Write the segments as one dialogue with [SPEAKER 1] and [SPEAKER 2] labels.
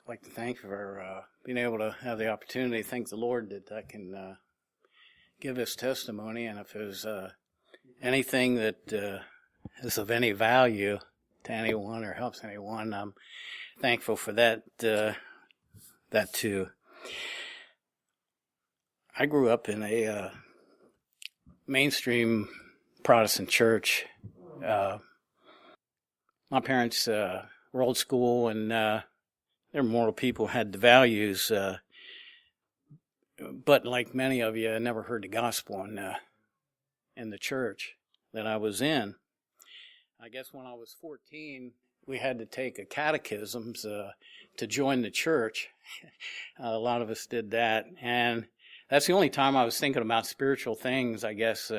[SPEAKER 1] like to thank for being able to have the opportunity. Thank the Lord that I can give this testimony, and if there's anything that is of any value to anyone or helps anyone, I'm thankful for that. That too. I grew up in a mainstream Protestant church. My parents were old school, and they're moral people, had the values. But like many of you, I never heard the gospel in the church that I was in. I guess when I was 14, we had to take a catechisms to join the church. A lot of us did that, and that's the only time I was thinking about spiritual things, I guess,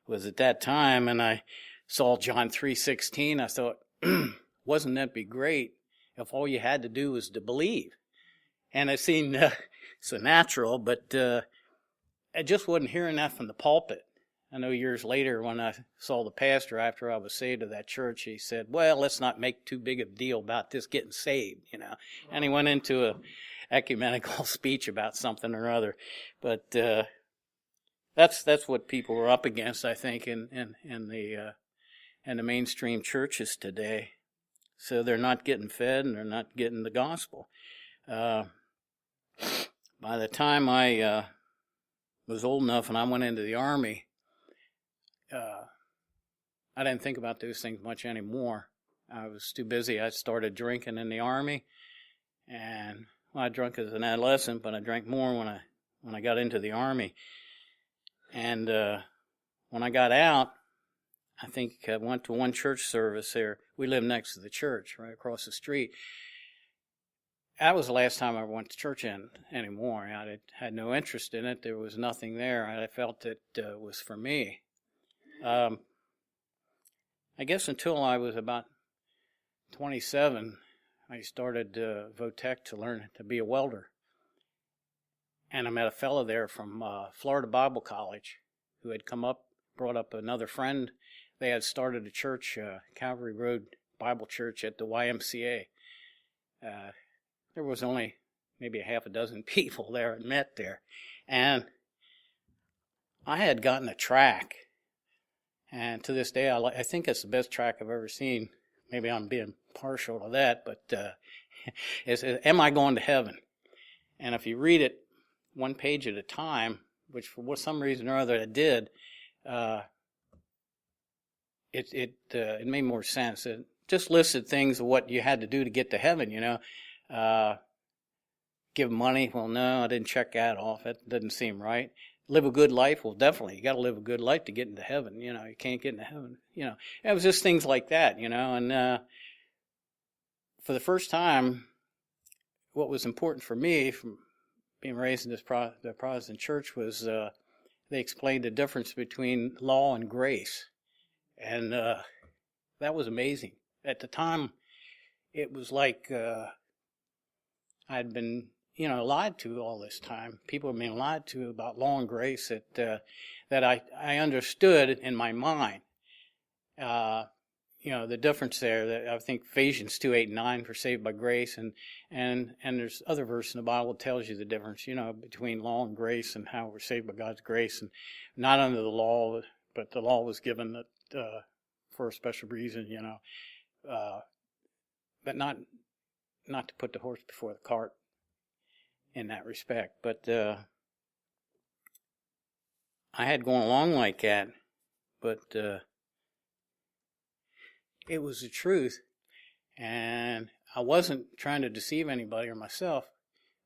[SPEAKER 1] was at that time. And I saw John 3:16. I thought, wasn't that be great if all you had to do was to believe? And it seemed so natural, but I just wasn't hearing that from the pulpit. I know years later when I saw the pastor after I was saved of that church, he said, well, let's not make too big of a deal about this getting saved, And he went into a ecumenical speech about something or other. But that's what people were up against, I think, in the mainstream churches today. So they're not getting fed and they're not getting the gospel. By the time I was old enough and I went into the Army, I didn't think about those things much anymore. I was too busy. I started drinking in the Army, and I drank as an adolescent, but I drank more when I got into the Army. And when I got out, I think I went to one church service there. We lived next to the church, right across the street. That was the last time I went to church anymore. I had no interest in it. There was nothing there. I felt it was for me. I guess until I was about 27, I started Votech to learn to be a welder. And I met a fellow there from Florida Bible College who had come up, brought up another friend. They had started a church, Calvary Road Bible Church at the YMCA. There was only maybe a half a dozen people there and met there. And I had gotten a track. And to this day, I think it's the best track I've ever seen. Maybe I'm being partial to that, but it's Am I Going to Heaven? And if you read it one page at a time, which for some reason or other I did, it made more sense. It just listed things of what you had to do to get to heaven, Give money. Well, no, I didn't check that off. That doesn't seem right. Live a good life. Well, definitely. You got to live a good life to get into heaven. You can't get into heaven. It was just things like that, and for the first time, what was important for me from being raised in the Protestant church was they explained the difference between law and grace. And that was amazing. At the time, it was like I'd been, lied to all this time. People had been lied to about law and grace that I understood in my mind. The difference there. That I think Ephesians 2:8-9 for saved by grace, and there's other verse in the Bible that tells you the difference, between law and grace and how we're saved by God's grace, and not under the law, but the law was given that for a special reason, but not to put the horse before the cart in that respect. But I had gone along like that, but it was the truth, and I wasn't trying to deceive anybody or myself,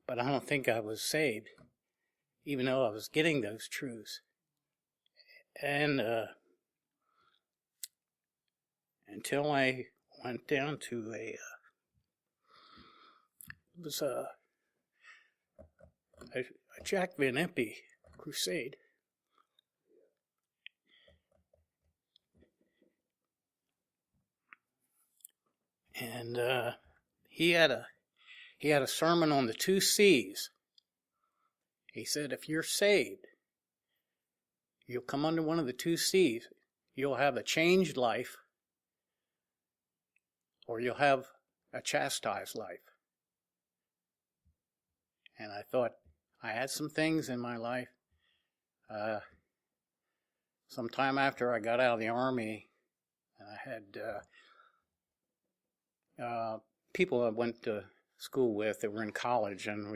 [SPEAKER 1] but I don't think I was saved, even though I was getting those truths. And until I went down to a Jack Van Impe crusade. And he had a sermon on the 2 C's. He said, if you're saved, you'll come under one of the 2 C's. You'll have a changed life, or you'll have a chastised life. And I thought I had some things in my life. Sometime after I got out of the Army, I had people I went to school with that were in college, and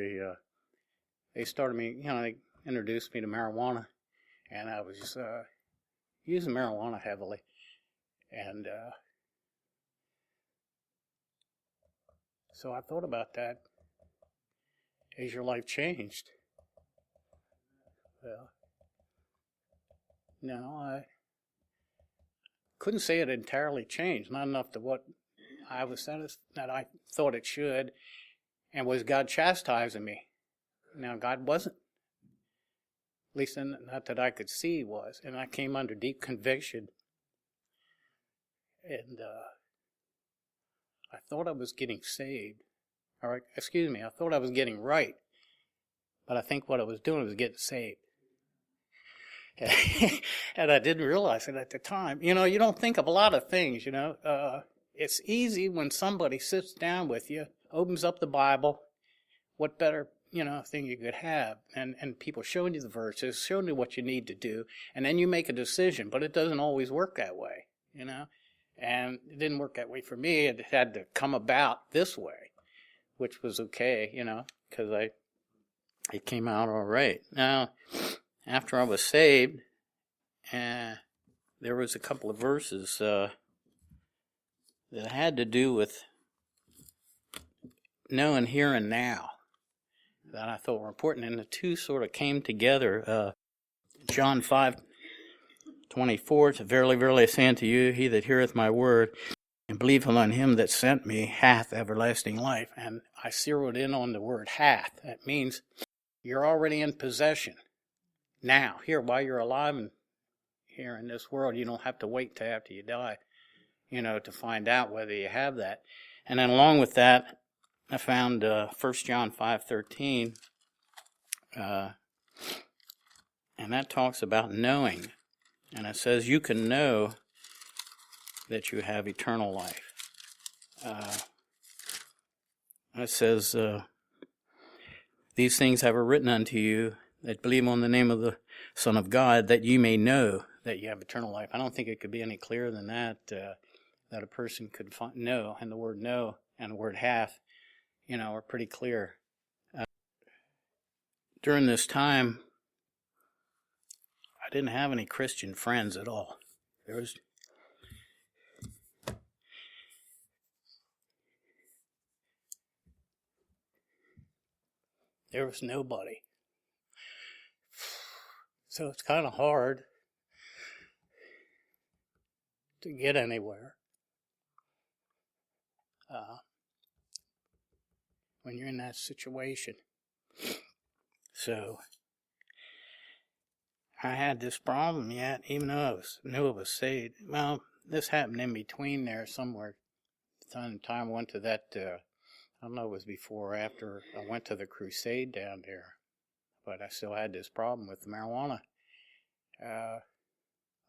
[SPEAKER 1] they started me, they introduced me to marijuana, and I was using marijuana heavily. And so I thought about that. Has your life changed? Well, no, I couldn't say it entirely changed. Not enough to what I was that I thought it should. And was God chastising me? Now, God wasn't. At least not that I could see was. And I came under deep conviction. And I thought I was getting saved. Or, excuse me, I thought I was getting right. But I think what I was doing was getting saved. And I didn't realize it at the time. You don't think of a lot of things, It's easy when somebody sits down with you, opens up the Bible. What better, thing you could have? And people showing you the verses, showing you what you need to do. And then you make a decision. But it doesn't always work that way, And it didn't work that way for me. It had to come about this way, which was okay, because it came out all right. Now, after I was saved, there was a couple of verses that had to do with knowing here and now that I thought were important, and the two sort of came together. John 5:24, verily, verily, I say unto you, he that heareth my word and believeth on him that sent me hath everlasting life. And I zeroed in on the word hath. That means you're already in possession. Now, here, while you're alive and here in this world, you don't have to wait till after you die, to find out whether you have that. And then along with that, I found 1 John 5:13, and that talks about knowing. And it says you can know that you have eternal life. It says, these things have I written unto you that believe on the name of the Son of God, that you may know that you have eternal life. I don't think it could be any clearer than that, that a person could know. And the word know and the word hath, are pretty clear. During this time, I didn't have any Christian friends at all. There was nobody. So it's kind of hard to get anywhere when you're in that situation. So I had this problem yet, even though I knew it was saved. Well, this happened in between there somewhere. The time I went to that, I don't know, it was before or after I went to the crusade down there. But I still had this problem with the marijuana. I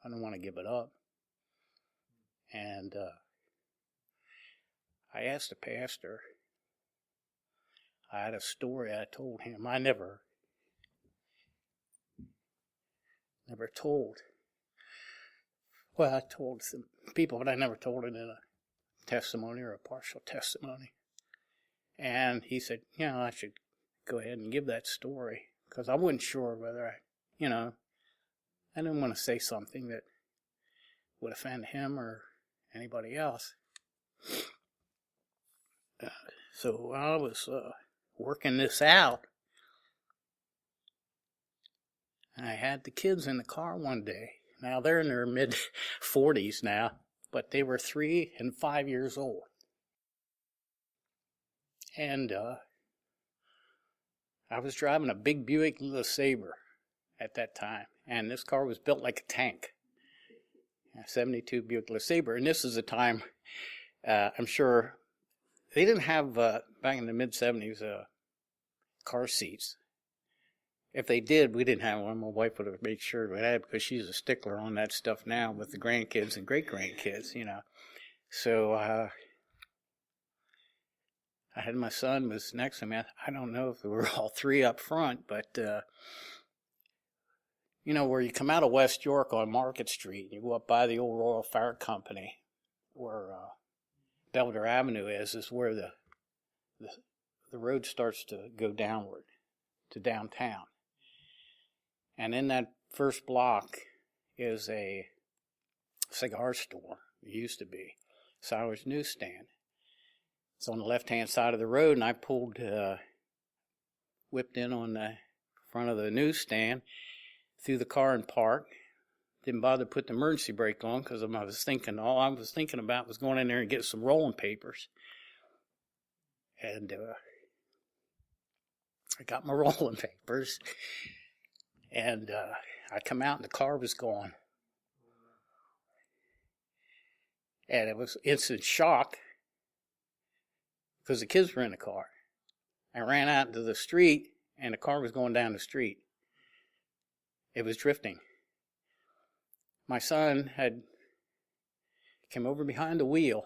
[SPEAKER 1] didn't want to give it up. And I asked the pastor. I had a story I told him. I never told. Well, I told some people, but I never told it in a testimony or a partial testimony. And he said, I should go ahead and give that story. Because I wasn't sure whether I didn't want to say something that would offend him or anybody else. So while I was working this out, I had the kids in the car one day. Now they're in their mid-40s now, but they were 3 and 5 years old. And I was driving a big Buick LeSabre at that time, and this car was built like a tank. A 72 Buick LeSabre, and this is a time, I'm sure, they didn't have, back in the mid-70s, car seats. If they did, we didn't have one. My wife would have made sure we had, because she's a stickler on that stuff now with the grandkids and great-grandkids, So I had my son was next to me. I don't know if we were all three up front, but where you come out of West York on Market Street, you go up by the old Royal Fire Company, where Belvedere Avenue is where the road starts to go downward to downtown. And in that first block is a cigar store. It used to be Sour's newsstand. It's on the left-hand side of the road, and I whipped in on the front of the newsstand, threw the car in park. Didn't bother to put the emergency brake on because all I was thinking about was going in there and getting some rolling papers. And I got my rolling papers, and I come out and the car was gone. And it was instant shock because the kids were in the car. I ran out into the street, and the car was going down the street. It was drifting. My son came over behind the wheel,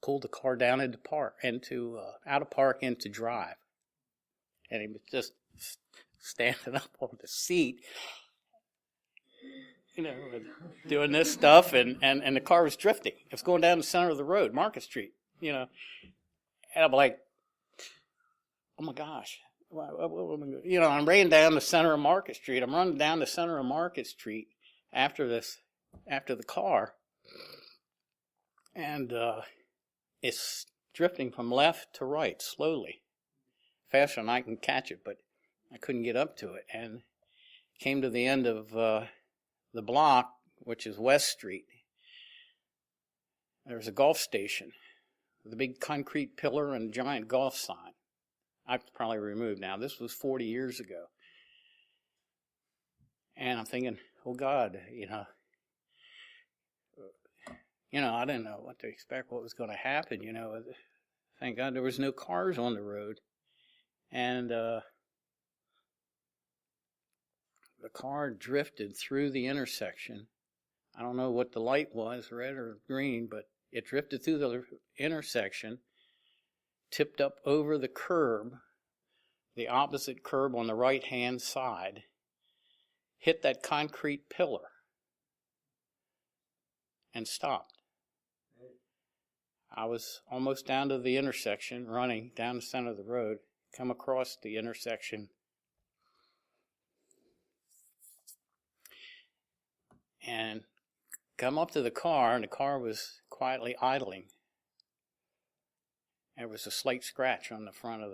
[SPEAKER 1] pulled the car down into out of park into drive, and he was just standing up on the seat, doing this stuff, and the car was drifting. It was going down the center of the road, Market Street, and I'm like, oh my gosh. I'm running down the center of Market Street. I'm running down the center of Market Street after the car. And it's drifting from left to right slowly, faster than I can catch it, but I couldn't get up to it. And came to the end of the block, which is West Street. There's a golf station with a big concrete pillar and a giant golf sign. I've probably removed now. This was 40 years ago. And I'm thinking, oh God, I didn't know what to expect, what was going to happen, Thank God there was no cars on the road. And the car drifted through the intersection. I don't know what the light was, red or green, but it drifted through the intersection, tipped up over the curb, the opposite curb on the right-hand side, hit that concrete pillar, and stopped. I was almost down to the intersection, running down the center of the road, come across the intersection, and come up to the car, and the car was quietly idling. There was a slight scratch on the front of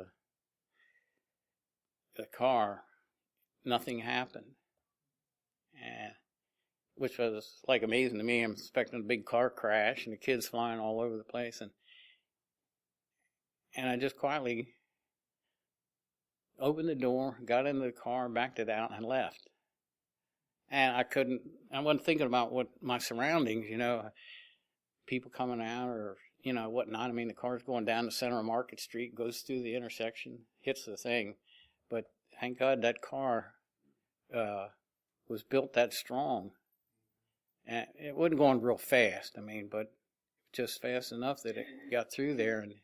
[SPEAKER 1] the car. Nothing happened. And which was like amazing to me. I'm expecting a big car crash and the kids flying all over the place. And I just quietly opened the door, got into the car, backed it out, and left. And I wasn't thinking about what my surroundings, people coming out or, whatnot. I mean, the car's going down the center of Market Street, goes through the intersection, hits the thing. But thank God that car was built that strong. And it wasn't going real fast, but just fast enough that it got through there and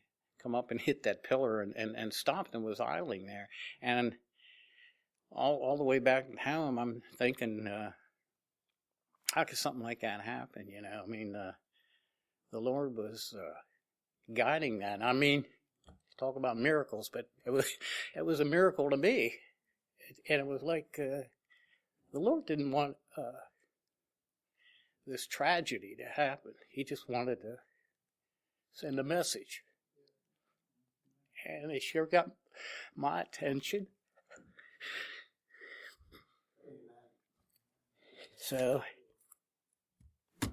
[SPEAKER 1] come up and hit that pillar and stopped and was idling there. And all the way back home, I'm thinking, how could something like that happen? The Lord was guiding that. Talk about miracles, but it was a miracle to me. And it was like the Lord didn't want this tragedy to happen. He just wanted to send a message. And it sure got my attention. So, I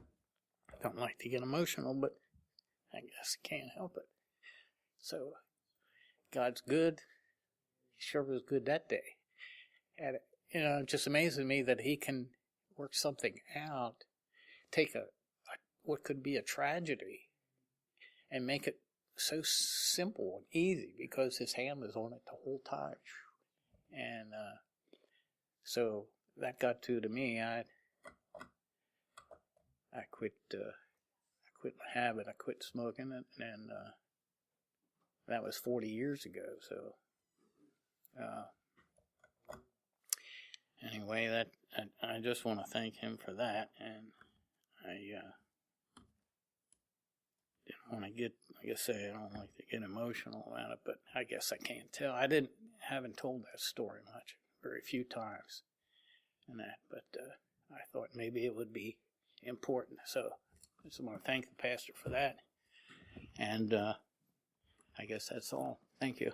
[SPEAKER 1] don't like to get emotional, but I guess I can't help it. So, God's good. He sure was good that day. And, it just amazes me that He can work something out, take what could be a tragedy, and make it so simple and easy because His hand was on it the whole time. And so that got to me. I quit quit my habit. I quit smoking it, and that was 40 years ago. So anyway, I just want to thank him for that, and I didn't want to get, like I say, I don't like to get emotional about it, but I guess I can't tell. Haven't told that story much, very few times, and that, but I thought maybe it would be important. So I just want to thank the pastor for that, and I guess that's all. Thank you.